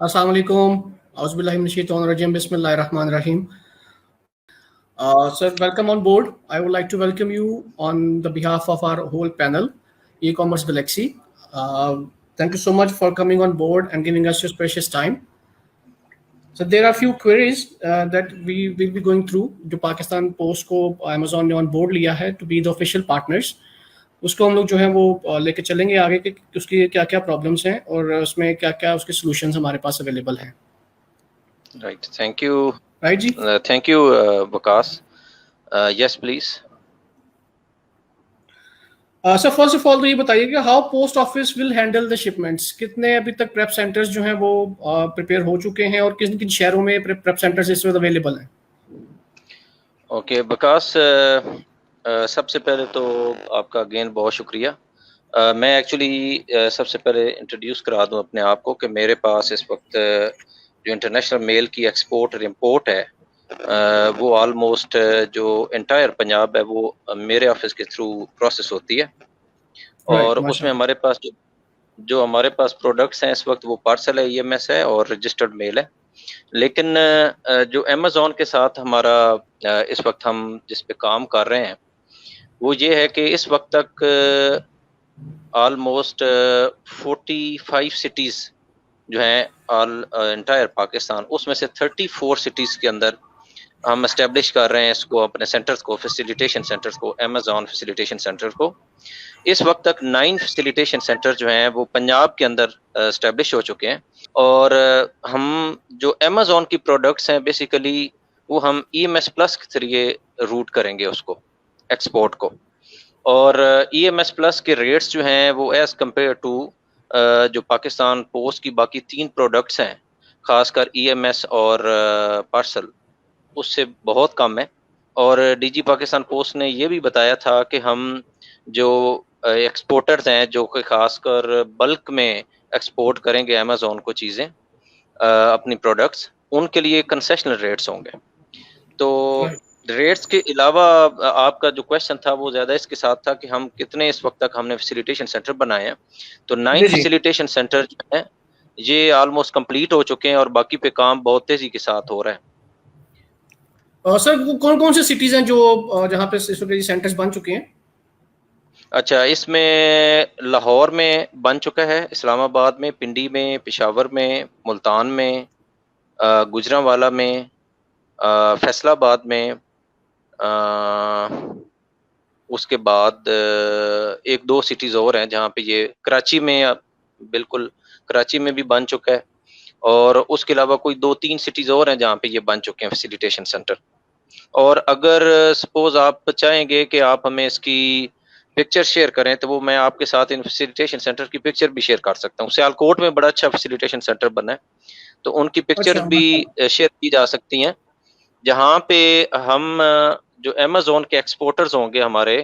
Assalamu alaikum. Auzubillahi minash shaitanir rajim. Bismillahir rahmanir rahim. Sir, welcome on board. I would like to welcome you on the behalf of our whole panel, E-commerce Galaxy. Thank you so much for coming on board and giving us your precious time. So there are a few queries that we will be going through. जो Pakistan post को Amazon ने on board लिया है to be the official partners, उसको हम लोग जो है वो लेके चलेंगे आगे कि उसकी क्या क्या प्रॉब्लम्स हैं और उसमें क्या क्या उसके सॉल्यूशंस हमारे पास अवेलेबल हैं. Right. Thank you. Right जी. Thank you, Vikas. Yes, please. Sir first of all तो ये बताइए कि how post office will handle the shipments. कितने अभी तक प्रेप सेंटर्स जो हैं वो प्रिपेयर हो चुके हैं और किन किन शहरों में प्रेप सेंटर्स इस वक्त अवेलेबल हैं. ओके विकास, सबसे पहले तो आपका अगेन बहुत शुक्रिया. मैं एक्चुअली सबसे पहले इंट्रोड्यूस करा दूं अपने आप को कि मेरे पास इस वक्त जो इंटरनेशनल मेल की एक्सपोर्ट और इम्पोर्ट है वो ऑलमोस्ट जो एंटायर पंजाब है वो मेरे ऑफिस के थ्रू प्रोसेस होती है. और उसमें हमारे पास जो हमारे पास प्रोडक्ट्स हैं इस वक्त वो पार्सल है, EMS है और रजिस्टर्ड मेल है. लेकिन जो अमेज़ॉन के साथ हमारा इस वक्त हम जिस पे काम कर रहे हैं वो ये है कि इस वक्त तक ऑलमोस्ट 45 सिटीज़ जो हैं ऑल एंटायर पाकिस्तान, उसमें से 34 सिटीज़ के अंदर हम एस्टेब्लिश कर रहे हैं इसको, अपने सेंटर्स को, फैसिलिटेशन सेंटर्स को, अमेज़ॉन फैसिलिटेशन सेंटर को. इस वक्त तक 9 फैसिलिटेशन सेंटर जो हैं वो पंजाब के अंदर एस्टेब्लिश हो चुके हैं. और हम जो अमेज़ॉन की प्रोडक्ट्स हैं बेसिकली वो हम EMS प्लस के जरिए रूट करेंगे उसको, एक्सपोर्ट को. और EMS प्लस के रेट्स जो हैं वो एज़ कम्पेयर टू जो पाकिस्तान पोस्ट की बाकी 3 प्रोडक्ट्स हैं, ख़ासकर EMS और पार्सल, उससे बहुत कम है. और DG पाकिस्तान पोस्ट ने ये भी बताया था कि हम जो एक्सपोर्टर्स हैं जो कि ख़ासकर बल्क में एक्सपोर्ट करेंगे अमेज़ॉन को चीज़ें अपनी प्रोडक्ट्स, उनके लिए कंसेशनल रेट्स होंगे. तो रेट्स के अलावा आपका जो क्वेश्चन था वो ज़्यादा इसके साथ था कि हम कितने इस वक्त तक हमने फैसिलिटेशन सेंटर बनाए हैं. तो 9 फैसिलिटेशन सेंटर जो हैं ये ऑलमोस्ट कंप्लीट हो चुके हैं और बाकी पे काम बहुत तेज़ी के साथ हो रहा है. सर वो कौन कौन से सिटीज़ हैं जो जहाँ पे इस वक्त सेंटर्स बन चुके हैं? अच्छा, इसमें लाहौर में बन चुका है, इस्लामाबाद में, पिंडी में, पेशावर में, मुल्तान में, गुजरांवाला में, फैसलाबाद में, उसके बाद 1-2 सिटीज़ और हैं जहाँ पे ये, कराची में, बिल्कुल कराची में भी बन चुका है. और उसके अलावा कोई 2-3 सिटीज़ और हैं जहाँ पे ये बन चुके हैं फैसिलिटेशन सेंटर. और अगर सपोज आप चाहेंगे कि आप हमें इसकी पिक्चर शेयर करें तो वो मैं आपके साथ इन फैसिलिटेशन सेंटर की पिक्चर भी शेयर कर सकता हूँ. सियालकोट में बड़ा अच्छा फैसिलिटेशन सेंटर बना है तो उनकी पिक्चर भी शेयर की जा सकती हैं, जहाँ पे हम जो अमेज़ॉन के एक्सपोर्टर्स होंगे हमारे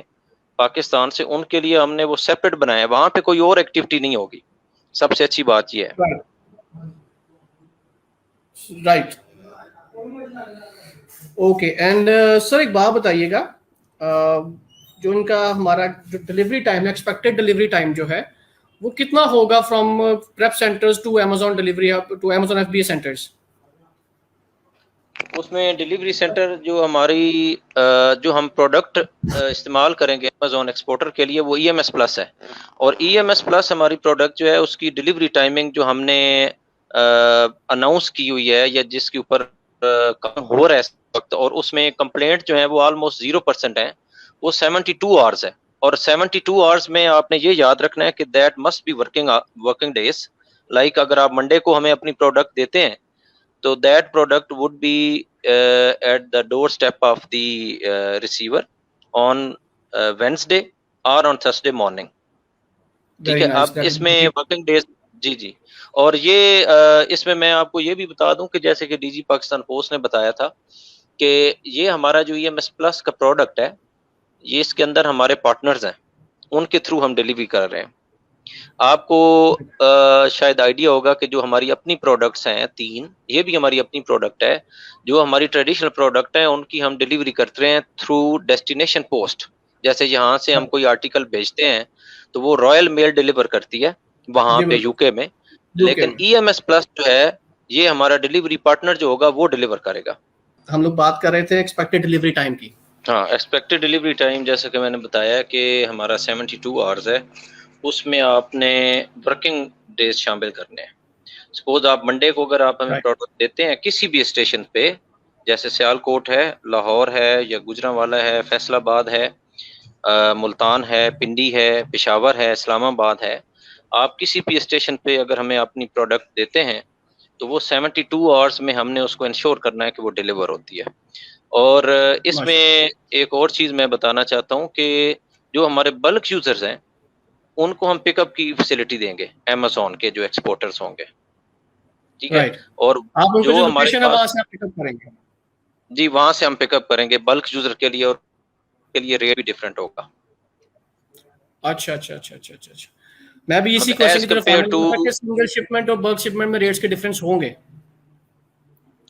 पाकिस्तान से, उनके लिए हमने वो सेपरेट बनाया है. वहाँ पे कोई और एक्टिविटी नहीं होगी. सबसे अच्छी बात ये है. राइट. ओके. एंड सर एक बात बताइएगा, जो इनका हमारा जो डिलीवरी टाइम है, एक्सपेक्टेड डिलीवरी टाइम जो है वो कितना होगा from prep centres to Amazon delivery to Amazon FBA centres? उसमें डिलीवरी सेंटर जो हमारी जो हम प्रोडक्ट इस्तेमाल करेंगे अमेज़ॉन एक्सपोर्टर के लिए वो EMS प्लस है. और EMS प्लस हमारी प्रोडक्ट जो है उसकी डिलीवरी टाइमिंग जो हमने अनाउंस की हुई है या जिसके ऊपर काम हो रहा है इस वक्त, और उसमें कंप्लेंट जो है वो ऑलमोस्ट 0% है, वो 72 आवर्स है. और 72 आवर्स में आपने ये याद रखना है कि that must be working days. Like अगर आप मंडे को हमें अपनी प्रोडक्ट देते हैं तो that product would be at the door step of the receiver on Wednesday और ऑन थर्सडे मॉर्निंग. ठीक है. अब इसमें वर्किंग डेज जी. और ये इसमें मैं आपको ये भी बता दूं कि जैसे कि DG पाकिस्तान पोस्ट ने बताया था कि ये हमारा जो EMS प्लस का प्रोडक्ट है ये इसके अंदर हमारे पार्टनर्स हैं, उनके थ्रू हम डिलीवरी कर रहे हैं. आपको शायद आइडिया होगा कि जो हमारी अपनी प्रोडक्ट्स हैं 3, ये भी हमारी अपनी प्रोडक्ट है. जो हमारी ट्रेडिशनल प्रोडक्ट है उनकी हम डिलीवरी करते हैं थ्रू डेस्टिनेशन पोस्ट. जैसे यहाँ से हम कोई आर्टिकल भेजते हैं तो वो रॉयल मेल डिलीवर करती है वहाँ पे UK में. लेकिन EMS प्लस जो है ये हमारा डिलीवरी पार्टनर जो होगा वो डिलीवर करेगा। हम लोग बात कर रहे थे एक्सपेक्टेड डिलीवरी टाइम की। हाँ, एक्सपेक्टेड डिलीवरी टाइम जैसे कि मैंने बताया कि हमारा 72 आवर्स है, उसमें आपने वर्किंग डेज शामिल करने हैं। सपोज आप मंडे को अगर आप हमें राइट प्रोडक्ट देते हैं किसी भी स्टेशन पे, जैसे सियालकोट है, लाहौर है या गुजरांवाला है, फैसलाबाद है, मुल्तान है, पिंडी है, पेशावर है, इस्लामाबाद है, आप किसी भी स्टेशन पे अगर हमें अपनी प्रोडक्ट देते हैं तो वो 72 आवर्स में हमने उसको इंश्योर करना है कि वो डिलीवर होती है। और इसमें माशाल्लाह। एक और चीज़ मैं बताना चाहता हूँ कि जो हमारे बल्क यूज़र्स हैं, उनको हम पिकअप की फैसिलिटी देंगे, अमेज़न के जो एक्सपोर्टर्स होंगे, ठीक है? राइट, और आप उनको जो जो हमारे लोकेशन है वहां पास, से आप पिकअप करेंगे। जी, वहाँ से हम पिकअप करेंगे बल्क यूज़र के लिए, और के लिए रेट भी डिफरेंट होगा। अच्छा अच्छा अच्छा अच्छा अच्छा अच्छा। मैं भी इसी मतलब क्वेश्चन एज़ की तरफ आने कंपेयर टू, वाला था कि सिंगल शिपमेंट और बल्क शिपमेंट में रेट्स के डिफरेंस होंगे।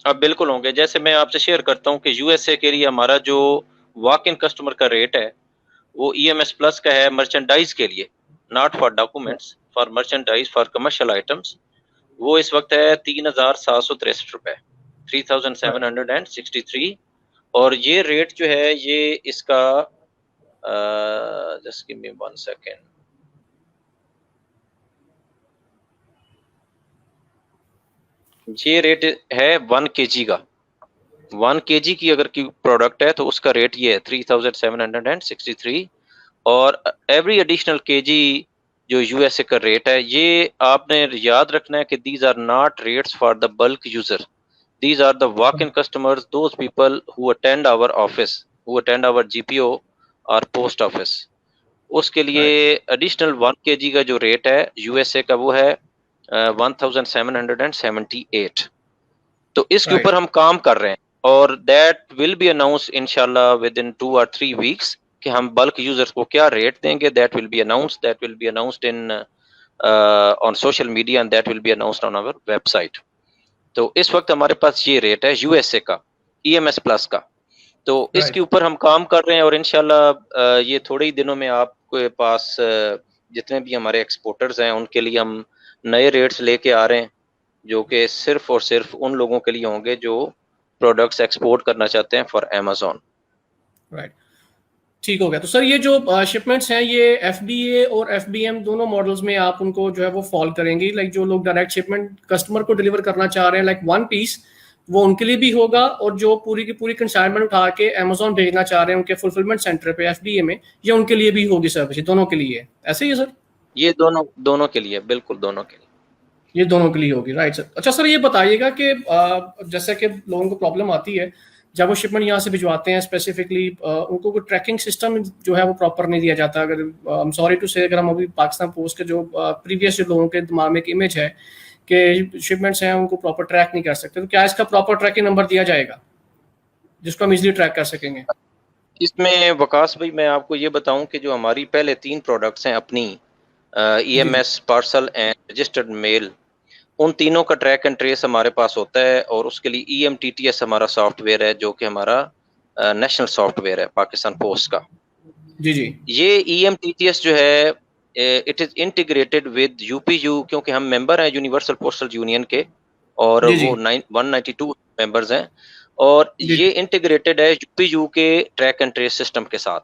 अब बिल्कुल होंगे। जैसे मैं आपसे शेयर करता हूँ कि यूएसए के लिए हमारा जो वॉक इन कस्टमर का रेट है, वो ईएमएस प्लस का है मर्चेंडाइज़ के लिए, not for documents, for merchandise, for commercial items. वो इस वक़्त है ₹3,763, राइट 3,763। और ये रेट जो है ये इसका जस्ट गिव मी 1 सेकंड। ये रेट है 1 केजी का। 1 केजी की अगर की प्रोडक्ट है तो उसका रेट ये है 3,763। और एवरी एडिशनल केजी जो यूएसए का रेट है, ये आपने याद रखना है कि these are not rates for the bulk user, these are the walk in customers, those people who attend our office, who attend our GPO और पोस्ट ऑफिस। उसके लिए राइट एडिशनल 1 केजी का जो रेट है यूएसए का वो है 1778। तो इसके ऊपर राइट हम काम कर रहे हैं, और दैट विल बी अनाउंस इंशाल्लाह विद इन 2 और 3 वीक्स कि हम बल्क यूजर्स को क्या रेट देंगे। That will be announced in on social media, and that will be announced on our website. तो इस वक्त हमारे पास ये रेट है यूएसए का, ईएमएस प्लस का। तो इसके राइट ऊपर हम काम कर रहे हैं, और इंशाल्लाह ये थोड़े ही दिनों में आपके पास जितने भी हमारे एक्सपोर्टर्स हैं उनके लिए हम नए रेट्स लेके आ रहे हैं, जो कि सिर्फ और सिर्फ उन लोगों के लिए होंगे जो प्रोडक्ट्स एक्सपोर्ट करना चाहते हैं फॉर अमेज़न। राइट। ठीक हो गया। तो सर ये जो शिपमेंट्स हैं ये एफबीए और एफबीएम दोनों मॉडल्स में आप उनको जो है वो फॉल करेंगी। लाइक जो लोग डायरेक्ट शिपमेंट कस्टमर को डिलीवर करना चाह रहे हैं लाइक वन पीस, वो उनके लिए भी होगा, और जो पूरी की पूरी कंसाइनमेंट उठा के अमेजोन भेजना चाह रहे हैं उनके फुलफिलमेंट सेंटर पे एफबीए में, ये उनके लिए भी होगी सर्विस, दोनों के लिए ऐसे ही है सर? ये दोनों दोनों के लिए, बिल्कुल दोनों के लिए। ये दोनों के लिए होगी, राइट सर। अच्छा सर ये बताइएगा कि जैसे कि लोगों को प्रॉब्लम आती है जब वो शिपमेंट यहाँ से भिजवाते हैं स्पेसिफिकली, उनको कोई ट्रैकिंग सिस्टम जो है वो प्रॉपर नहीं दिया जाता। अगर आई एम सॉरी टू से, अगर हम अभी पाकिस्तान पोस्ट के जो प्रीवियस जो लोगों के दिमाग में एक इमेज है कि शिपमेंट्स हैं उनको प्रॉपर ट्रैक नहीं कर सकते, तो क्या इसका प्रॉपर ट्रैकिंग नंबर दिया जाएगा जिसको हम इजीली ट्रैक कर सकेंगे? इसमें वकास भाई मैं आपको ये बताऊं कि जो हमारी पहले 3 प्रोडक्ट्स हैं अपनी, जी जी EMS, parcel and registered mail, उन तीनों का ट्रैक एंड ट्रेस हमारे पास होता है। और उसके लिए ईएमटीटीएस हमारा सॉफ्टवेयर है, जो कि हमारा नेशनल सॉफ्टवेयर है पाकिस्तान पोस्ट का। जी जी ये ईएमटीटीएस जो है it is integrated with UPU, क्योंकि हम मेंबर हैं यूनिवर्सल पोस्टल यूनियन के, और जी जी वो 192 मेंबर्स हैं। और जी ये इंटीग्रेटेड है यूपीयू के ट्रैक एंड ट्रेस सिस्टम के साथ।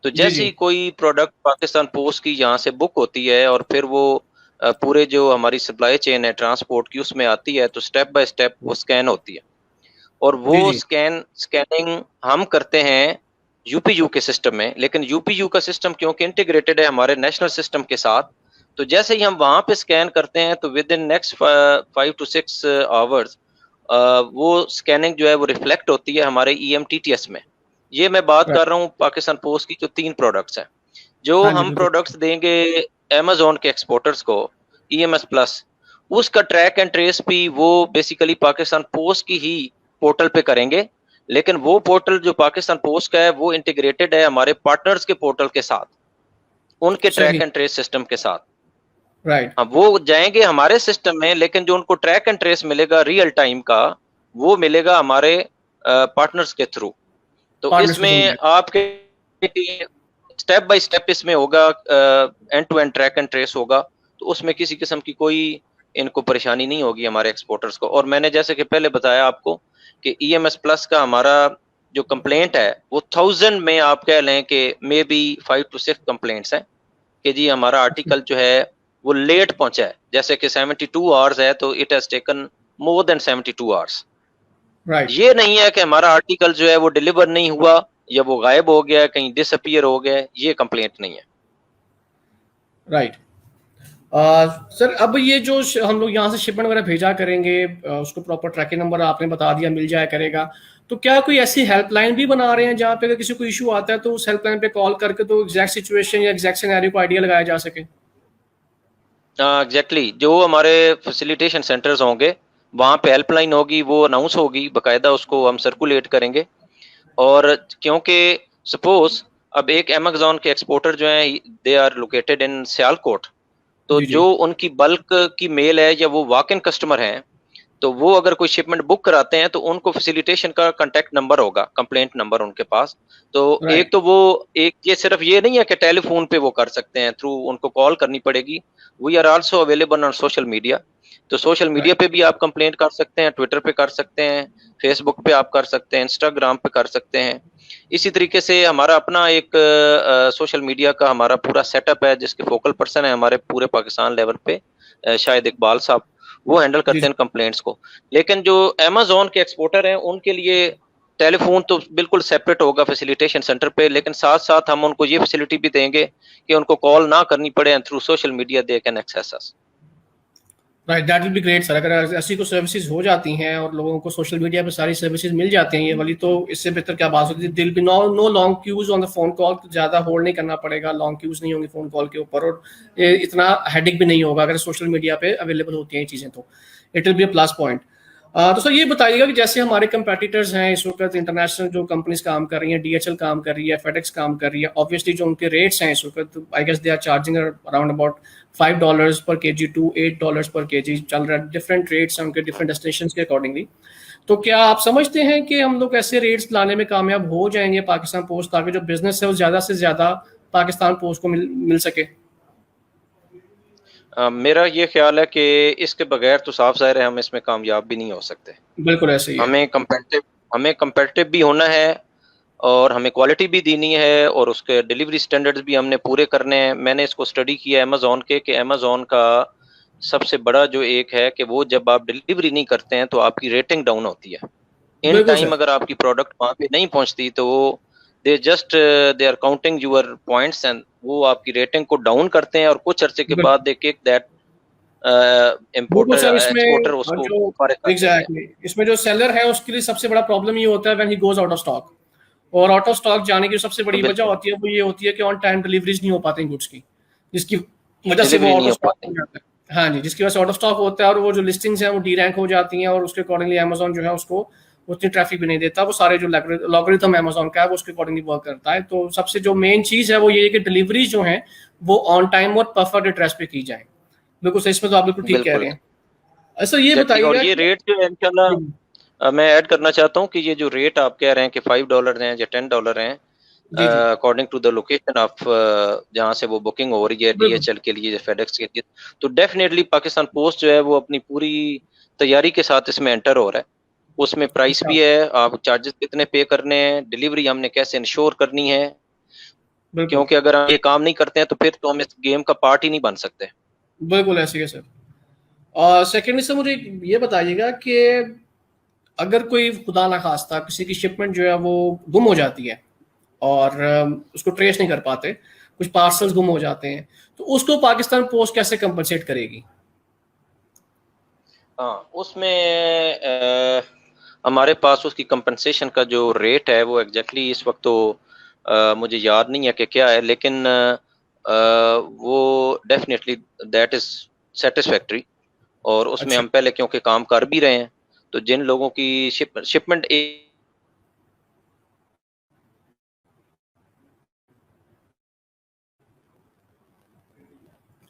तो जी जैसे जी ही कोई प्रोडक्ट पाकिस्तान पोस्ट की यहाँ से बुक होती है और फिर वो पूरे जो हमारी सप्लाई चेन है ट्रांसपोर्ट की उसमें आती है, तो स्टेप बाय स्टेप वो स्कैन होती है। और वो जी जी स्कैनिंग हम करते हैं यूपीयू के सिस्टम में, लेकिन यूपीयू का सिस्टम क्योंकि इंटीग्रेटेड है हमारे नेशनल सिस्टम के साथ, तो जैसे ही हम वहां पे स्कैन करते हैं तो with in next 5 to 6 hours वो स्कैनिंग जो है वो रिफ्लेक्ट होती है हमारे ईएमटीटीएस में। ये मैं बात राइट। कर रहा हूँ पाकिस्तान पोस्ट की जो 3 प्रोडक्ट्स हैं। जो हाँ जी हम बिल्कुल। प्रोडक्ट्स देंगे अमेज़न के एक्सपोर्टर्स को, ईएमएस प्लस, उसका ट्रैक एंड ट्रेस भी वो बेसिकली पाकिस्तान पोस्ट की ही पोर्टल पे करेंगे। लेकिन वो पोर्टल जो पाकिस्तान पोस्ट का है वो इंटीग्रेटेड है हमारे पार्टनर्स के पोर्टल के साथ, उनके ट्रैक सही। एंड ट्रेस सिस्टम के साथ। राइट। अब वो जाएंगे हमारे सिस्टम में, लेकिन जो उनको ट्रैक एंड ट्रेस मिलेगा रियल टाइम का, वो मिलेगा हमारे पार्टनर्स के थ्रू। तो पार्टनर्स के थ्रू इसमें मिलेगा। आपके स्टेप बाय स्टेप इसमें होगा, end to end track and trace होगा। तो उसमें किसी किस्म की कोई इनको परेशानी नहीं होगी हमारे एक्सपोर्टर्स को। और मैंने जैसे कि पहले बताया आपको कि EMS प्लस का हमारा जो कंप्लेंट है वो 1000 में आप कह लें कि मे बी 5 to 6 कंप्लेंट्स हैं कि जी हमारा आर्टिकल जो है वो लेट पहुंचा है। जैसे कि 72 आवर्स है तो it has taken more than 72 hours. Right ये नहीं है कि हमारा आर्टिकल जो है वो डिलीवर नहीं हुआ या वो गायब हो गया, कहीं डिसअपीयर हो गया, ये कंप्लेंट नहीं है। राइट। सर अब ये जो हम लोग यहाँ से शिपमेंट वगैरह भेजा करेंगे, उसको प्रॉपर ट्रैकिंग नंबर आपने बता दिया मिल जाया करेगा, तो क्या कोई ऐसी हेल्पलाइन भी बना रहे हैं जहाँ पे अगर किसी को इशू आता है तो उस हेल्पलाइन पे कॉल करके तो एग्जैक्ट सिचुएशन या एग्जैक्ट सिनेरियो को आइडिया लगाया जा सके? एग्जैक्टली जो हमारे फैसिलिटेशन सेंटर्स होंगे वहाँ पे हेल्पलाइन होगी, वो अनाउंस होगी बाकायदा, उसको हम सर्कुलेट करेंगे। और क्योंकि सपोज अब एक अमेज़न के एक्सपोर्टर जो हैं they are located in Sialkot, तो जी जी। जो उनकी बल्क की मेल है या वो वॉक इन कस्टमर हैं, तो वो अगर कोई शिपमेंट बुक कराते हैं तो उनको फैसिलिटेशन का कांटेक्ट नंबर होगा, कंप्लेंट नंबर उनके पास। तो राइट एक तो वो एक ये सिर्फ ये नहीं है कि टेलीफोन पे वो कर सकते हैं, थ्रू उनको कॉल करनी पड़ेगी। We are also available on social media, तो सोशल मीडिया राइट। पे भी आप कंप्लेंट कर सकते हैं, ट्विटर पे कर सकते हैं, फेसबुक पे आप कर सकते हैं, इंस्टाग्राम पे कर सकते हैं। इसी तरीके से हमारा अपना एक सोशल मीडिया का हमारा पूरा सेटअप है जिसके फोकल पर्सन है हमारे पूरे पाकिस्तान लेवल पे शाहिद इकबाल साहब, वो हैंडल जी करते जी। हैं कंप्लेंट्स को। लेकिन जो अमेज़न के एक्सपोर्टर हैं उनके लिए टेलीफोन तो बिल्कुल सेपरेट होगा फैसिलिटेशन सेंटर पे, लेकिन साथ-साथ हम उनको ये फैसिलिटी भी देंगे कि उनको कॉल ना करनी पड़े and through social media they can access us. Right, that will be great sir. अगर ऐसी कोई सर्विसेज हो जाती हैं और लोगों को सोशल मीडिया पे सारी सर्विसेज मिल जाती हैं ये वाली, तो इससे बेहतर क्या बात होती है। They'll be no no long queues on the phone call, ज़्यादा होल्ड नहीं करना पड़ेगा, लॉन्ग क्यूज नहीं होंगी फोन कॉल के ऊपर, और ये इतना हेडिक भी नहीं होगा अगर सोशल मीडिया पे अवेलेबल होती हैं ये चीज़ें, तो it will be a plus point. तो सर ये बताइएगा कि जैसे हमारे कंपेटिटर्स हैं इस वक्त, इंटरनेशनल जो कंपनीज काम कर रही हैं, DHL काम कर रही है, फेडेक्स काम कर रही है, ऑब्वियसली जो उनके रेट्स हैं इस वक्त, I guess they are charging around about $5 पर केजी टू $8 पर केजी चल रहा है। डिफरेंट रेट्स हैं उनके डिफरेंट डेस्टिनेशन के अकॉर्डिंगली। तो क्या आप समझते हैं कि हम लोग ऐसे रेट्स लाने में कामयाब हो जाएंगे पाकिस्तान पोस्ट, ताकि जो बिजनेस है वो ज़्यादा से ज़्यादा पाकिस्तान पोस्ट को मिल सके? मेरा ये ख्याल है कि इसके बगैर तो साफ ज़ाहिर है हम इसमें कामयाब भी नहीं हो सकते। बिल्कुल ऐसे ही है। हमें कंपेटिटिव भी होना है और हमें क्वालिटी भी देनी है और उसके डिलीवरी स्टैंडर्ड्स भी हमने पूरे करने हैं। मैंने इसको स्टडी किया अमेज़न के कि अमेज़न का सबसे बड़ा जो एक है कि वो जब आप डिलीवरी नहीं करते हैं तो आपकी रेटिंग डाउन होती है। इन बिल्कुल टाइम सर। अगर आपकी प्रोडक्ट वहाँ पे नहीं पहुँचती तो वो they are counting your points and वो आपकी रेटिंग को डाउन करते हैं और कुछ अरसे के बाद बिल्कुल दे किक दैट बिल्कुल इम्पोर्टर सर। इसमें एक्सपोर्टर उसको जो फारिग कर देते हैं। एग्जैक्टली इसमें जो सेलर है उसके लिए सबसे बड़ा प्रॉब्लम ये होता है when he goes out of stock. और आउट ऑफ स्टॉक जाने की सबसे बड़ी वजह बिल्कुल, होती है वो ये होती है कि ऑन टाइम डिलीवरीज नहीं हो पाती गुड्स की, जिसकी वजह से वो डिलीवरी आउट नहीं ऑफ हो स्टॉक पाती। हो जाता है। हाँ जी, जिसकी वजह से आउट ऑफ स्टॉक होता है और वो जो लिस्टिंग्स हैं वो डी रैंक हो जाती हैं और उसके अकॉर्डिंगली अमेजोन जो है उसको उतनी ट्रैफिक भी नहीं देता। वो सारे जो लॉगरिथम अमेजोन का है वो उसके अकॉर्डिंगली वर्क करता है। तो सबसे जो मेन चीज़ है वो ये है कि डिलीवरी जो है वो ऑन टाइम और परफेक्ट एड्रेस पे की जाए। बिल्कुल सही, इसमें तो आप बिल्कुल ठीक कह बिल्कुल, रहे हैं। अच्छा ये एग्ज़ैक्टली। और बताइएगा ये कि रेट जो है इंशाल्लाह मैं ऐड करना चाहता हूँ कि ये जो रेट आप कह रहे हैं कि $5 हैं या $10 हैं जी जी। According to the location of जहाँ से वो बुकिंग हो रही है बिल्कुल। DHL के लिए या फेडेक्स के लिए, तो डेफिनेटली पाकिस्तान पोस्ट जो है वो अपनी पूरी तैयारी के साथ इसमें एंटर हो रहा है। उसमें प्राइस अच्छा। भी है, आप चार्जेस कितने पे करने हैं, डिलीवरी हमने कैसे इंश्योर करनी है, बिल्कुल। क्योंकि अगर हम ये काम नहीं करते हैं तो फिर तो हम इस गेम का पार्ट ही नहीं बन सकते। बिल्कुल ऐसे ही है सर। और सेकेंडली सर मुझे ये बताइएगा कि अगर कोई खुदा ना खास्ता किसी की शिपमेंट जो है वो गुम हो जाती है और उसको ट्रेस नहीं कर पाते, कुछ पार्सल्स गुम हो जाते हैं, तो उसको पाकिस्तान पोस्ट कैसे कंपनसेट करेगी? हाँ, उसमें हमारे पास उसकी कंपनसेशन का जो रेट है वो एग्जैक्टली इस वक्त तो मुझे याद नहीं है कि क्या है, लेकिन वो डेफिनेटली दैट इज सेटिस्फैक्ट्री। और उसमें अच्छा। हम पहले क्योंकि काम कर भी रहे हैं, तो जिन लोगों की शिपमेंट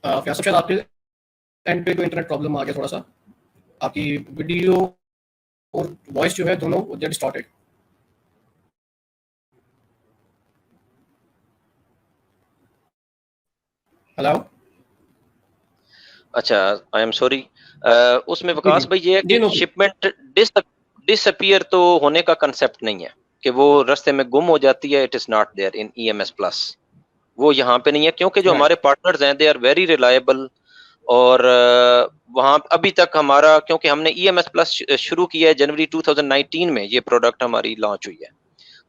फैसल शायद आपके एंड पे कोई इंटरनेट प्रॉब्लम आ गया थोड़ा सा, आपकी वीडियो और वॉइस जो है दोनों गेट स्टार्टेड। हेलो। अच्छा, आई एम सॉरी। उसमें विकास भाई ये है जी, कि नो। शिपमेंट डिसअपीयर तो होने का कंसेप्ट नहीं है कि वो रास्ते में गुम हो जाती है। It is not there in EMS plus, वो यहाँ पे नहीं है, क्योंकि जो राइट। हमारे पार्टनर्स हैं दे आर वेरी रिलायबल। और वहाँ अभी तक हमारा, क्योंकि हमने ईएमएस प्लस शुरू किया है जनवरी 2019 में, ये प्रोडक्ट हमारी लॉन्च हुई है,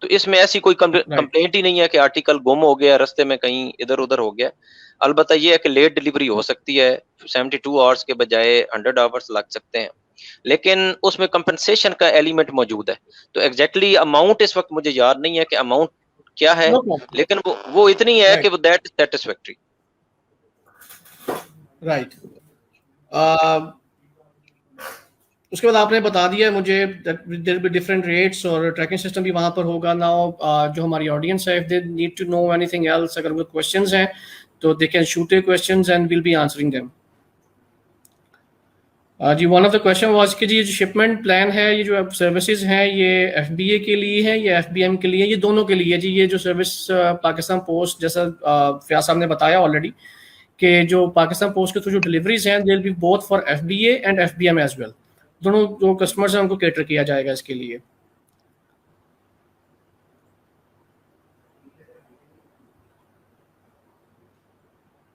तो इसमें ऐसी कोई राइट। कंप्लेंट ही नहीं है कि आर्टिकल गुम हो गया, रास्ते में कहीं इधर उधर हो गया। अलबत्ता ये है कि लेट डिलीवरी हो सकती है, 72 आवर्स के बजाय 100 आवर्स लग सकते हैं, लेकिन उसमें कंपनसेशन का एलिमेंट मौजूद है। तो एग्जैक्टली अमाउंट इस वक्त मुझे याद नहीं है कि अमाउंट क्या है, नो प्रॉब्लम। लेकिन वो इतनी है कि राइट। वो दैट इज सेटिस्फैक्ट्री। राइट। उसके बाद आपने बता दिया है मुझे देयर बी डिफरेंट रेट्स और ट्रैकिंग सिस्टम भी वहां पर होगा। नाउ जो हमारी ऑडियंस है, if they need to know anything else, अगर उनके क्वेश्चंस हैं तो they can shoot their questions and will be answering them. जी, one of the question was कि जी ये जो शिपमेंट प्लान है, ये जो सर्विसेज हैं, ये एफबीए के लिए है या एफबीएम के लिए है? ये दोनों के लिए है जी। ये जो सर्विस पाकिस्तान पोस्ट, जैसा फयाज साहब ने बताया ऑलरेडी, कि जो पाकिस्तान पोस्ट के थ्रू जो डिलीवरीज हैं, they will be both for FBA and FBM as well. दोनों जो कस्टमर्स हैं उनको कैटर किया जाएगा इसके लिए।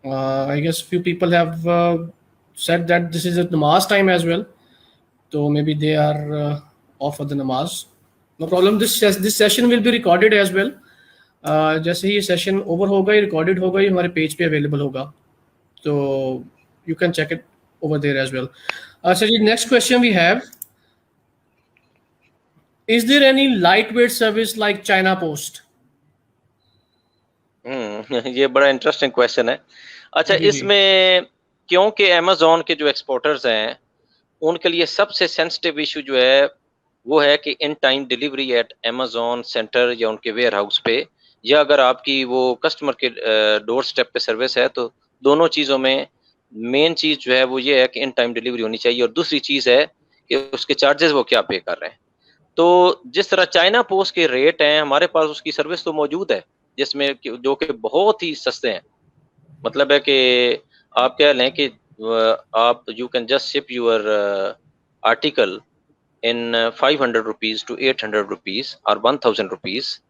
I guess few people have said that this is a namaz time as well, so maybe they are off for the namaz. No problem. This session will be recorded as well. जैसे ही ये session over होगा, ये recorded होगा, ये हमारे page पे available होगा, तो you can check it over there as well. So the next question we have, is there any lightweight service like China Post? ये बड़ा इंटरेस्टिंग क्वेश्चन है। अच्छा, जी, जी। इसमें क्योंकि अमेजोन के जो एक्सपोर्टर्स हैं उनके लिए सबसे सेंसिटिव इशू जो है वो है कि in time delivery at Amazon centre या उनके वेयर हाउस पे, या अगर आपकी वो कस्टमर के डोर स्टेप पे सर्विस है, तो दोनों चीज़ों में मेन चीज़ जो है वो ये है कि इन टाइम डिलीवरी होनी चाहिए, और दूसरी चीज़ है कि उसके चार्जेस वो क्या पे कर रहे हैं। तो जिस तरह चाइना पोस्ट के रेट हैं, हमारे पास उसकी सर्विस तो मौजूद है, जिसमें जो कि बहुत ही सस्ते हैं। मतलब है कि आप कह लें कि आप you can just ship your article in 500 rupees to 800 rupees और 1000 रुपीज,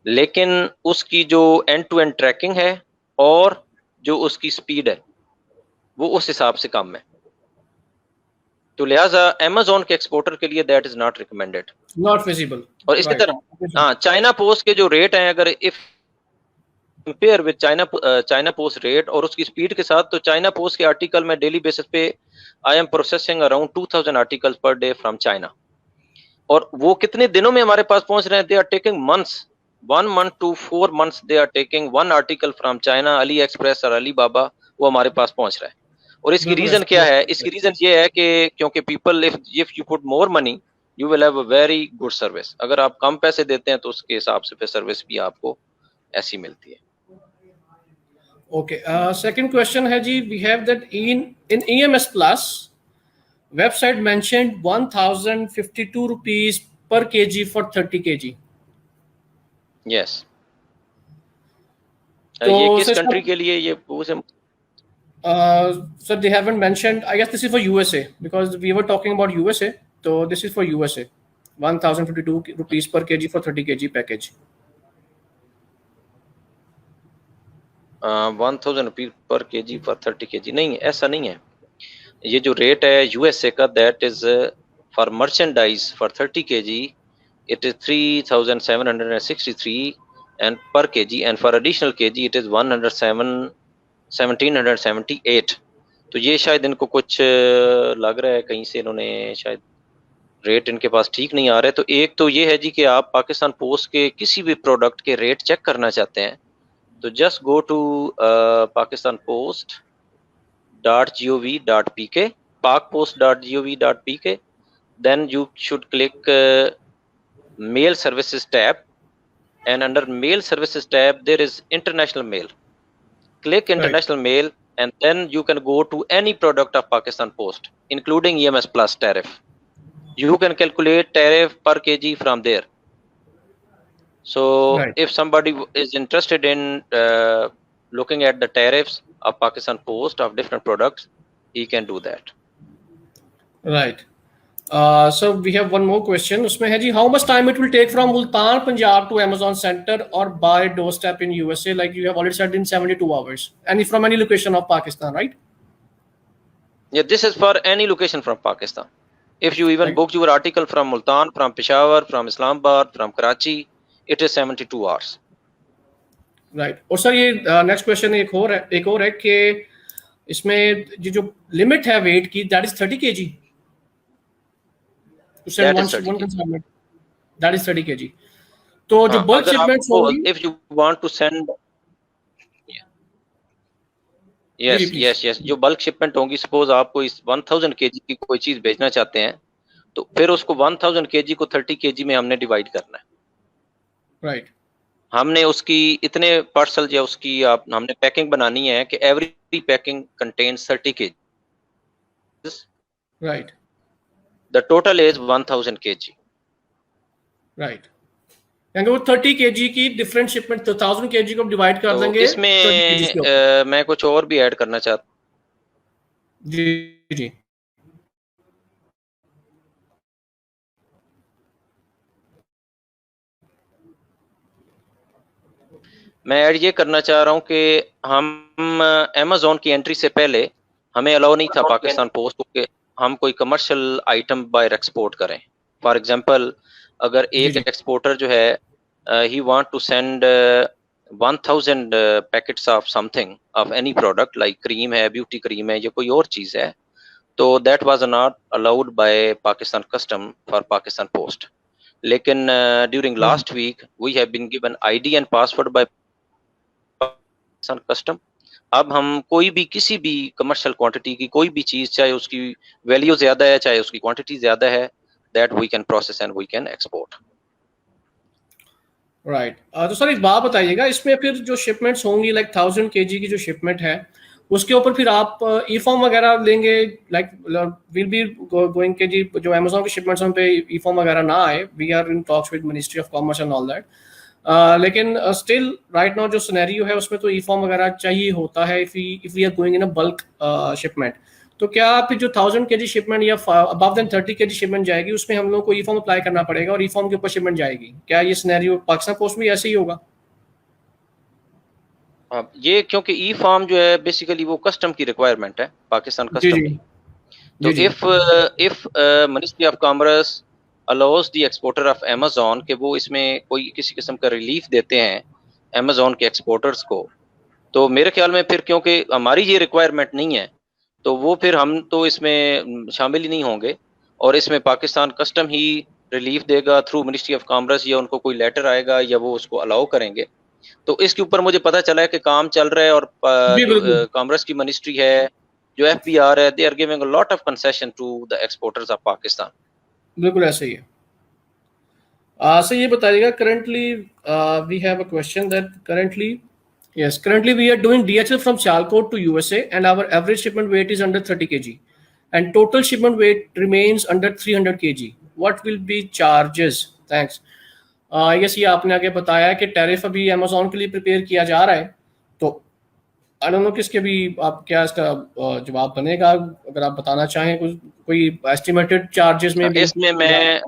लेकिन उसकी जो एंड टू एंड ट्रैकिंग है और जो उसकी स्पीड है वो उस हिसाब से कम है। तो लिहाजा अमेजोन के एक्सपोर्टर के लिए that is not recommended. Not feasible. और इसी Right. तरह हाँ, चाइना पोस्ट के जो रेट हैं, अगर if compare with China post rate और उसकी स्पीड के साथ, तो चाइना पोस्ट के आर्टिकल में डेली बेसिस पे I am processing around 2000 articles per day from China, और वो कितने दिनों में हमारे पास पहुंच रहे हैं? They are taking months, 1 month to 4 months they are taking one article from China, AliExpress और अली बाबा, वो हमारे पास पहुंच रहा है। और इसकी बिल्कुल रीजन ऐसा क्या है। है? इसकी रीजन ये है कि क्योंकि people, if you put more money you will have a very good service. अगर आप कम पैसे देते हैं तो उसके हिसाब से फिर सर्विस भी आपको ऐसी मिलती है। Okay. Second question है जी, we have that in EMS Plus website mentioned 1052 rupees per kg for 30 kg. Yes. तो ये किस सर कंट्री के लिए? ये वो से sir, they haven't mentioned. I guess this is for USA because we were talking about USA. So this is for USA. 1052 rupees per kg for 30 kg package. 1000 rupees per KG for 30 KG? नहीं, ऐसा नहीं है। ये जो rate है USA का, that is for merchandise for 30 KG it is 3763 and per KG, and for additional KG it is 1778। तो ये शायद इनको कुछ लग रहा है कहीं से, इन्होंने शायद रेट इनके पास ठीक नहीं आ रहे। तो एक तो ये है जी कि आप पाकिस्तान पोस्ट के किसी भी प्रोडक्ट के रेट चेक करना चाहते हैं तो just go to pakistanpost.gov.pk, pakpost.gov.pk. Then you should click mail services tab, and under mail services tab there is international mail. Click international mail, and then you can go to any product of Pakistan Post including EMS Plus tariff. You can calculate tariff per kg from there. So if somebody is interested in looking at the tariffs of Pakistan Post of different products, he can do that. Right. So we have one more question. उसमें है जी, how much time it will take from Multan, Punjab to Amazon Center or by doorstep in USA? Like you have already said, in 72 hours. And from any location of Pakistan, right? Yeah, this is for any location from Pakistan. If you even Right. book your article from Multan, from Peshawar, from Islamabad, from Karachi, it is 72 hours. Right. और sir ये next question एक और है कि इसमें ये जो limit है वेट की, that is 30 kg to send That one is 30 one kg. Consignment, that is 30 kg। तो जो बल्क अगर शिपमेंट्स आपको, होंगी, if you want to send, जी yes, प्लीज। yes, yes, जो बल्क शिपमेंट होंगी, सपोज आपको इस 1000 kg की कोई चीज भेजना चाहते हैं, तो फिर उसको 1000 kg को 30 kg में हमने डिवाइड करना है। राइट। हमने उसकी इतने पार्सल या उसकी हमने पैकिंग बनानी है कि every packing contains 30 kg. Right. The total is 1000 kg. Right. यानी वो 30 kg की डिफरेंट शिपमेंट 1000 kg को डिवाइड कर तो देंगे 30 kg के ऊपर। इसमें मैं कुछ और भी ऐड करना चाहता हूँ। जी जी। मैं ऐड ये करना चाह रहा हूँ कि हम Amazon की एंट्री से पहले हमें अलाउ नहीं था पाकिस्तान पोस्ट को कि हम कोई कमर्शियल आइटम बायर एक्सपोर्ट करें। फॉर एग्जांपल, अगर एक एक्सपोर्टर जो है ही want to send 1000 packets of something, of any product, like cream है, ब्यूटी क्रीम है, या कोई और चीज है, तो that was not allowed by Pakistan custom for Pakistan post. लेकिन during last week we have been given ID and password by custom. अब हम कोई भी किसी भी कमर्शियल क्वांटिटी की कोई भी चीज, चाहे उसकी वैल्यू ज्यादा है, चाहे उसकी क्वांटिटी ज्यादा है, that we can process and we can export. Right. तो सर एक बात बताइएगा, इसमें फिर जो शिपमेंट्स होंगी लाइक 1000 kg की जो शिपमेंट है, उसके ऊपर फिर आप ई फॉर्म वगैरह लेंगे? लाइक विल बी गोइंग के जी, जो अमेजोन की शिपमेंट्स पे ई फॉर्म वगैरह ना आए, we are in talks with ministry of commerce and all that, लेकिन स्टिल राइट नाउ जो सिनेरियो है उसमें तो ई फॉर्म वगैरह चाहिए होता है if we are going in a bulk shipment. तो क्या फिर जो 1000 kg शिपमेंट या अबव देन 30 kg शिपमेंट जाएगी, उसमें हम लोग को ई फॉर्म अप्लाई करना पड़ेगा और ई फॉर्म के ऊपर शिपमेंट जाएगी? क्या ये सिनेरियो पाकिस्तान पोस्ट में ऐसे ही होगा? ये क्योंकि ई फॉर्म जो है बेसिकली वो कस्टम की रिक्वायरमेंट है, पाकिस्तान कस्टम की। तो if ministry of commerce allows the exporter of Amazon कि वो इसमें कोई किसी किस्म का रिलीफ देते हैं Amazon के एक्सपोर्टर्स को, तो मेरे ख्याल में फिर क्योंकि हमारी ये रिक्वायरमेंट नहीं है, तो वो फिर हम तो इसमें शामिल ही नहीं होंगे, और इसमें पाकिस्तान कस्टम ही रिलीफ देगा थ्रू मिनिस्ट्री ऑफ कॉमर्स, या उनको कोई लेटर आएगा या वो उसको अलाउ करेंगे। तो इसके ऊपर मुझे पता चला है कि काम चल रहा है, और कॉमर्स की मिनिस्ट्री है, जो FBR है, they are giving a lot of concession to the exporters of Pakistan. बिल्कुल ऐसे ही है। सर ये बताइएगा, currently we have a question that currently we are doing DHL from Sialkot to USA and our average shipment weight is under 30 kg and total shipment weight remains under 300 kg. What will be charges? Thanks. yes, ये आपने आगे बताया कि tariff अभी Amazon के लिए prepare किया जा रहा है, तो आई डोंट नो किसके भी आप क्या इसका जवाब बनेगा, अगर आप बताना चाहें कोई एस्टिमेटेड चार्जेस में भी। इसमें मैं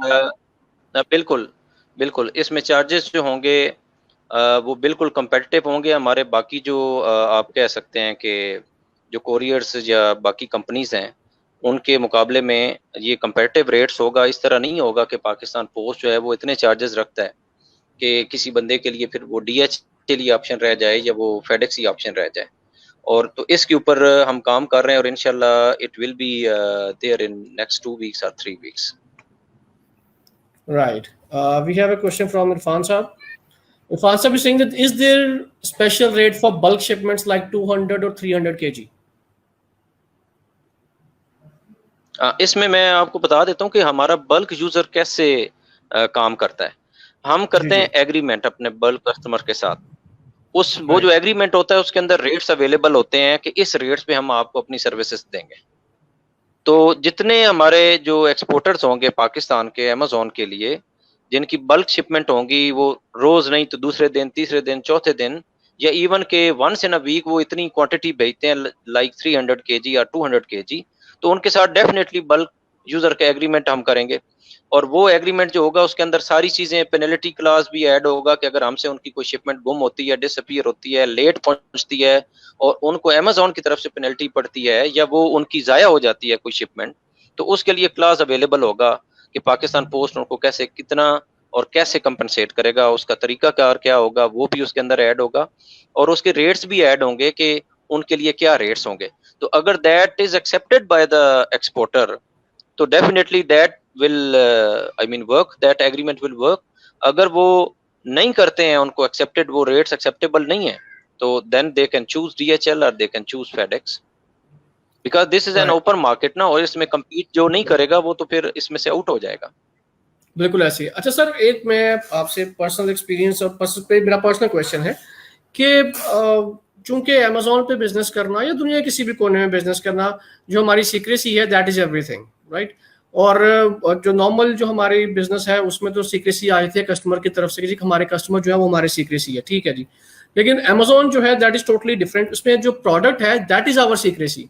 बिल्कुल इसमें चार्जेस जो होंगे वो बिल्कुल कंपेटिटिव होंगे हमारे बाकी जो आप कह सकते हैं कि जो कोरियर्स या बाकी कंपनीज हैं उनके मुकाबले में ये कंपेटिटिव रेट्स होगा। इस तरह नहीं होगा कि पाकिस्तान पोस्ट जो है वो इतने चार्जेस रखता है कि किसी बंदे के लिए फिर वो DHL ही ऑप्शन रह जाए या वो FedEx ही ऑप्शन रह जाए। और तो इसके ऊपर हम काम कर रहे हैं और इंशाल्लाह it will be there in next 2 weeks or 3 weeks. Right. We have a question from Irfan Saab. Irfan Saab is saying that is there special rate for bulk shipments like 200 or 300 kg? इसमें मैं आपको बता देता हूँ कि हमारा bulk user कैसे काम करता है। हम करते हैं एग्रीमेंट अपने बल्क कस्टमर के साथ। वो जो एग्रीमेंट होता है उसके अंदर रेट्स अवेलेबल होते हैं कि इस रेट्स पे हम आपको अपनी सर्विसेज देंगे। तो जितने हमारे जो एक्सपोर्टर्स होंगे पाकिस्तान के Amazon के लिए, जिनकी बल्क शिपमेंट होंगी, वो रोज नहीं तो दूसरे दिन, तीसरे दिन, चौथे दिन, या इवन के वंस इन अ वीक वो इतनी क्वांटिटी भेजते हैं लाइक 300 kg या 200 kg, तो उनके साथ डेफिनेटली बल्क यूजर का एग्रीमेंट हम करेंगे, और वो एग्रीमेंट जो होगा उसके अंदर सारी चीजें, पेनल्टी क्लास भी ऐड होगा कि अगर हमसे उनकी कोई शिपमेंट गुम होती है, डिसअपीयर होती है, लेट पहुंचती है और उनको अमेजोन की तरफ से पेनल्टी पड़ती है या वो उनकी जाया हो जाती है कोई शिपमेंट, तो उसके लिए क्लास अवेलेबल होगा कि पाकिस्तान पोस्ट उनको कैसे, कितना और कैसे कंपनसेट करेगा, उसका तरीका कार क्या होगा, वो भी उसके अंदर ऐड होगा, और उसके रेट्स भी ऐड होंगे कि उनके लिए क्या रेट्स होंगे। तो अगर that is accepted by the exporter, तो definitely that will I mean work, that agreement will work. अगर वो नहीं करते हैं, उनको एक्सेप्टेड, वो रेट्स एक्सेप्टेबल नहीं है, तो then they can choose DHL और they can choose FedEx, because this is an Right. Open market ना, और इसमें compete जो नहीं करेगा वो तो फिर इसमें से आउट हो जाएगा। बिल्कुल ऐसे ही। अच्छा सर, एक मैं आपसे पर्सनल एक्सपीरियंस और पे मेरा पर्सनल क्वेश्चन है कि चूंकि अमेजोन पे बिजनेस करना या दुनिया किसी भी कोने में बिजनेस करना, जो हमारी सीक्रेसी है दैट इज एवरीथिंग, राइट। और जो नॉर्मल जो हमारी बिजनेस है उसमें तो सीक्रेसी आए थे कस्टमर की तरफ से कि जी हमारे कस्टमर जो है वो हमारे सीक्रेसी है, ठीक है जी। लेकिन अमेजोन जो है दैट इज टोटली डिफरेंट, उसमें जो प्रोडक्ट है दैट इज आवर सीक्रेसी।